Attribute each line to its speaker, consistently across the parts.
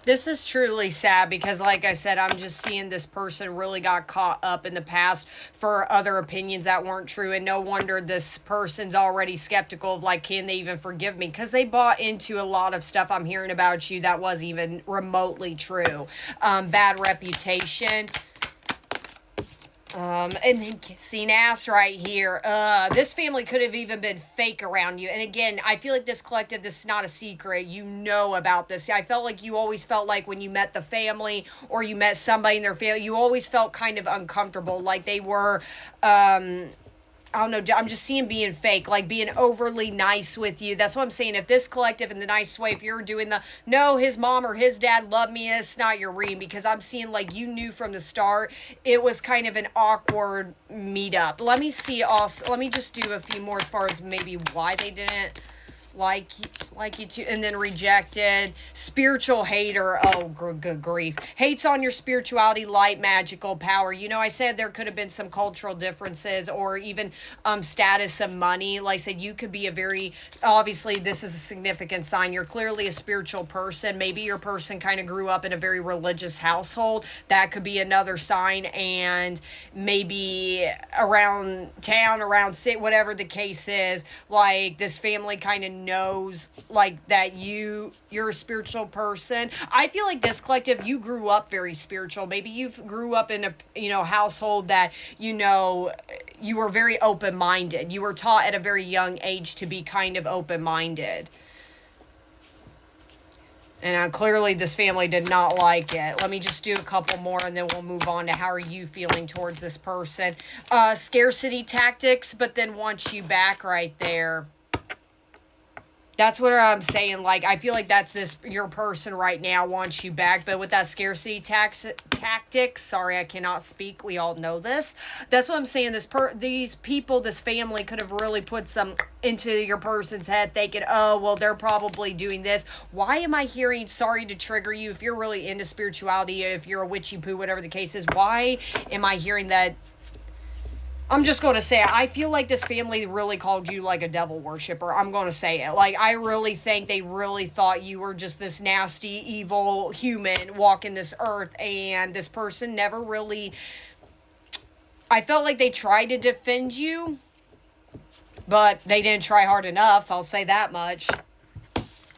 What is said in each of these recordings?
Speaker 1: This is truly sad because, like I said, I'm just seeing this person really got caught up in the past for other opinions that weren't true. And no wonder this person's already skeptical of, like, can they even forgive me? Because they bought into a lot of stuff I'm hearing about you that wasn't even remotely true. Bad reputation. And then kissing ass right here. This family could have even been fake around you. And again, I feel like this collective, this is not a secret. You know about this. I felt like you always felt like when you met the family or you met somebody in their family, you always felt kind of uncomfortable. Like they were, I don't know, I'm just seeing being fake, like being overly nice with you. That's what I'm saying. If this collective in the nice way, if you're doing the, no, his mom or his dad love me, it's not your reading, because I'm seeing like you knew from the start it was kind of an awkward meetup. Let me see also, let me just do a few more as far as maybe why they didn't like you to, and then rejected. Spiritual hater. Oh, good grief. Hates on your spirituality, light, magical power. You know, I said there could have been some cultural differences or even status of money. Like I said, you could be a very, obviously this is a significant sign. You're clearly a spiritual person. Maybe your person kind of grew up in a very religious household. That could be another sign. And maybe around town, around city, whatever the case is, like this family kind of knows like that you're a spiritual person. I feel like this collective, you grew up very spiritual. Maybe you grew up in a household that you were very open-minded. You were taught at a very young age to be kind of open-minded. And clearly this family did not like it. Let me just do a couple more and then we'll move on to how are you feeling towards this person. Scarcity tactics, but then wants you back right there. That's what I'm saying. Like, I feel like that's your person right now wants you back. But with that scarcity tactics, sorry, I cannot speak. We all know this. That's what I'm saying. These people, this family could have really put some into your person's head thinking, oh, well, they're probably doing this. Why am I hearing, sorry to trigger you, if you're really into spirituality, if you're a witchy poo, whatever the case is, why am I hearing that? I'm just going to say it. I feel like this family really called you like a devil worshiper. I'm going to say it. Like, I really think they really thought you were just this nasty, evil human walking this earth. And this person never really... I felt like they tried to defend you, but they didn't try hard enough. I'll say that much.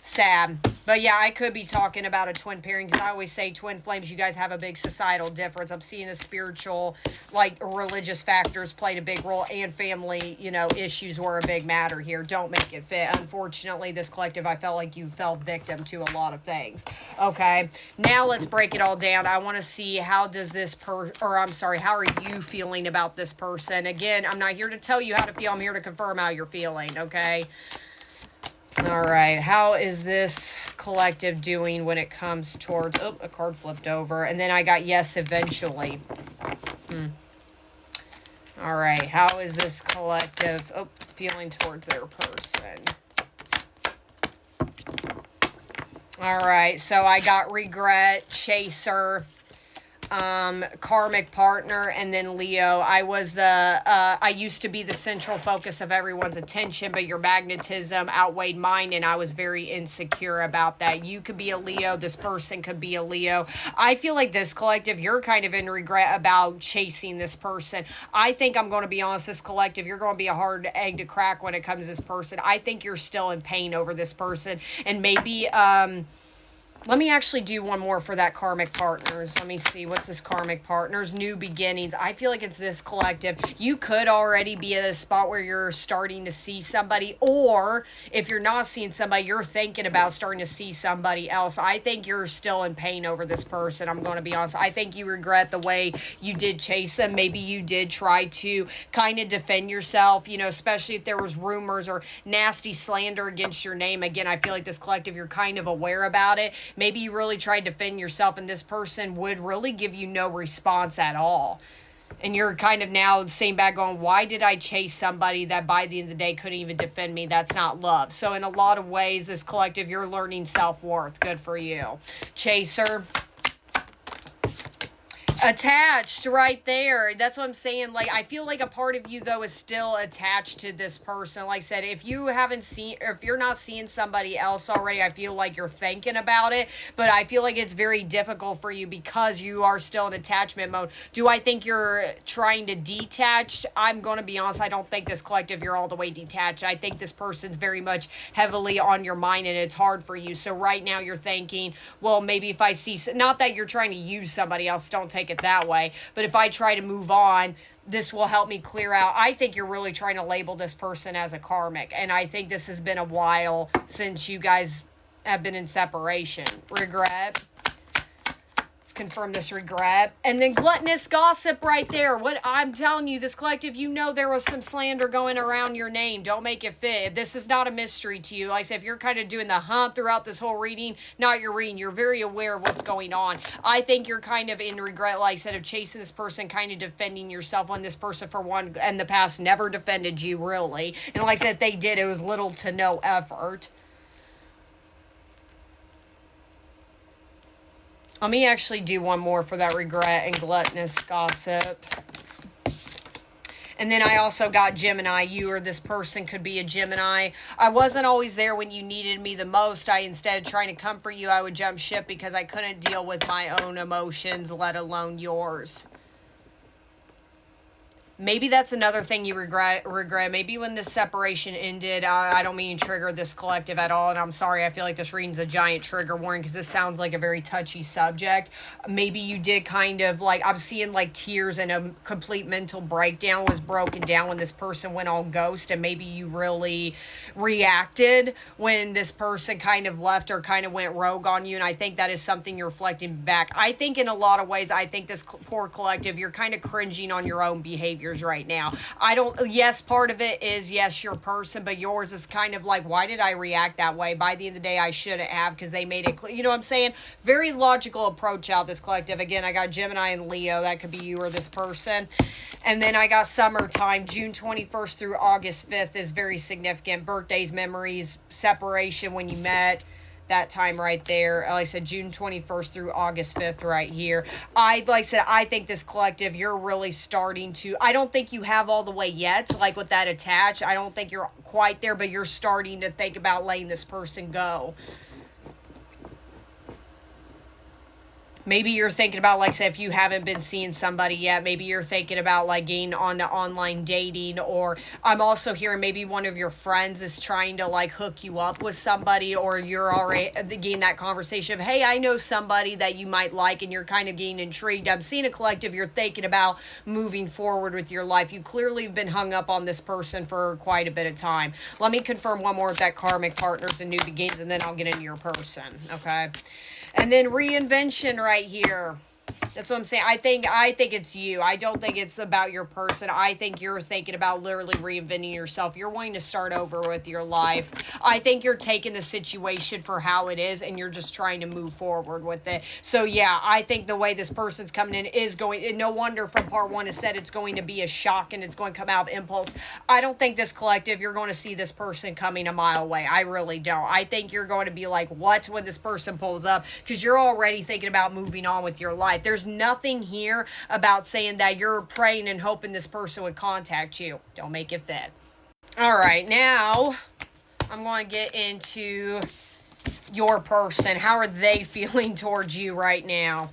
Speaker 1: Sad. But yeah, I could be talking about a twin pairing because I always say twin flames, you guys have a big societal difference. I'm seeing a spiritual, like religious factors played a big role, and family, issues were a big matter here. Don't make it fit. Unfortunately, this collective, I felt like you fell victim to a lot of things. Okay, now let's break it all down. I want to see how does how are you feeling about this person? Again, I'm not here to tell you how to feel. I'm here to confirm how you're feeling, okay? All right, how is this collective doing when it comes towards... Oh, a card flipped over. And then I got yes, eventually. All right, how is this collective feeling towards their person? All right, so I got regret, chaser, karmic partner, and then Leo. I used to be the central focus of everyone's attention, but your magnetism outweighed mine, and I was very insecure about that. You could be a Leo. This person could be a Leo. I feel like this collective, you're kind of in regret about chasing this person. I think, I'm going to be honest, this collective, you're going to be a hard egg to crack when it comes to this person. I think you're still in pain over this person, and maybe, let me actually do one more for that karmic partners. Let me see. What's this karmic partners? New beginnings. I feel like it's this collective. You could already be at a spot where you're starting to see somebody, or if you're not seeing somebody, you're thinking about starting to see somebody else. I think you're still in pain over this person. I'm going to be honest. I think you regret the way you did chase them. Maybe you did try to kind of defend yourself, especially if there was rumors or nasty slander against your name. Again, I feel like this collective, you're kind of aware about it. Maybe you really tried to defend yourself, and this person would really give you no response at all. And you're kind of now sitting back going, why did I chase somebody that by the end of the day couldn't even defend me? That's not love. So in a lot of ways, this collective, you're learning self-worth. Good for you. Chaser. Attached right there. That's what I'm saying. Like, I feel like a part of you, though, is still attached to this person. Like I said, if you haven't seen, or if you're not seeing somebody else already, I feel like you're thinking about it. But I feel like it's very difficult for you because you are still in attachment mode. Do I think you're trying to detach? I'm going to be honest. I don't think this collective, you're all the way detached. I think this person's very much heavily on your mind and it's hard for you. So right now you're thinking, well, maybe if I see, not that you're trying to use somebody else, don't take it that way, but if I try to move on, this will help me clear out. I think you're really trying to label this person as a karmic, and I think this has been a while since you guys have been in separation. Regret. Confirm this regret. And then gluttonous gossip right there. What I'm telling you, this collective, you know there was some slander going around your name. Don't make it fit. This is not a mystery to you. Like I said, if you're kind of doing the hunt throughout this whole reading, not your reading, you're very aware of what's going on. I think you're kind of in regret, like I said, of chasing this person, kind of defending yourself when this person, for one, in the past never defended you, really. And like I said, if they did, it was little to no effort. Let me actually do one more for that regret and gluttonous gossip. And then I also got Gemini. You or this person could be a Gemini. I wasn't always there when you needed me the most. I instead, trying to comfort you, I would jump ship because I couldn't deal with my own emotions, let alone yours. Maybe that's another thing you regret. Maybe when this separation ended, I don't mean to trigger this collective at all, and I'm sorry, I feel like this reading's a giant trigger warning because this sounds like a very touchy subject. Maybe you did kind of, like, I'm seeing like tears and a complete mental breakdown was broken down when this person went all ghost, and maybe you really reacted when this person kind of left or kind of went rogue on you, and I think that is something you're reflecting back. I think in a lot of ways, I think this poor collective, you're kind of cringing on your own behavior right now. Yes, part of it is, yes, your person, but yours is kind of like, why did I react that way? By the end of the day, I shouldn't have, because they made it clear. You know what I'm saying? Very logical approach out this collective. Again, I got Gemini and Leo. That could be you or this person. And then I got summertime. June 21st through August 5th is very significant. Birthdays, memories, separation when you met. That time right there. Like I said, June 21st through August 5th right here. Like I said, I think this collective, you're really starting to, I don't think you have all the way yet, like with that attached. I don't think you're quite there, but you're starting to think about letting this person go. Maybe you're thinking about, like I said, if you haven't been seeing somebody yet, maybe you're thinking about like getting on to online dating, or I'm also hearing maybe one of your friends is trying to like hook you up with somebody, or you're already getting that conversation of, hey, I know somebody that you might like, and you're kind of getting intrigued. I'm seeing a collective, you're thinking about moving forward with your life. You clearly have been hung up on this person for quite a bit of time. Let me confirm one more with that karmic partners and new beginnings, and then I'll get into your person, okay? And then reinvention right here. That's what I'm saying. I think it's you. I don't think it's about your person. I think you're thinking about literally reinventing yourself. You're wanting to start over with your life. I think you're taking the situation for how it is, and you're just trying to move forward with it. So yeah, I think the way this person's coming in is going, and no wonder from part one it said it's going to be a shock and it's going to come out of impulse. I don't think this collective, you're going to see this person coming a mile away. I really don't. I think you're going to be like, what, when this person pulls up, because you're already thinking about moving on with your life. There's nothing here about saying that you're praying and hoping this person would contact you. Don't make it fit. All right, now I'm going to get into your person. How are they feeling towards you right now?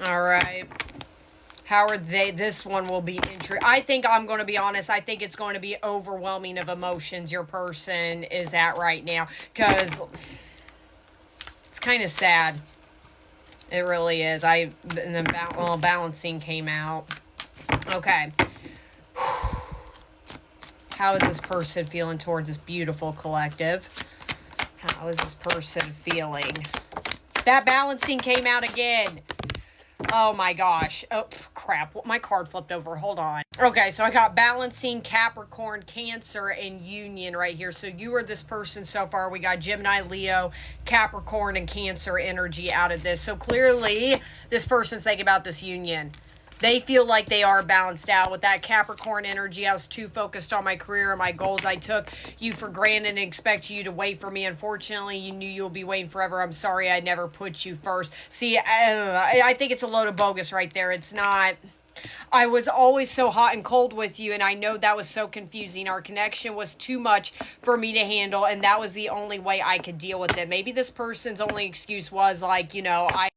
Speaker 1: All right. How are they? This one will be interesting. I think, I'm going to be honest, I think it's going to be overwhelming of emotions your person is at right now, because it's kind of sad. It really is. And then balancing came out. Okay. How is this person feeling towards this beautiful collective? How is this person feeling? That balancing came out again. Oh my gosh. Oh, crap. My card flipped over. Hold on. Okay, so I got balancing, Capricorn, Cancer, and Union right here. So you are this person so far. We got Gemini, Leo, Capricorn, and Cancer energy out of this. So clearly, this person's thinking about this union. They feel like they are balanced out. With that Capricorn energy, I was too focused on my career and my goals. I took you for granted and expect you to wait for me. Unfortunately, you knew you'll be waiting forever. I'm sorry I never put you first. See, I think it's a load of bogus right there. It's not. I was always so hot and cold with you, and I know that was so confusing. Our connection was too much for me to handle, and that was the only way I could deal with it. Maybe this person's only excuse was like, you know,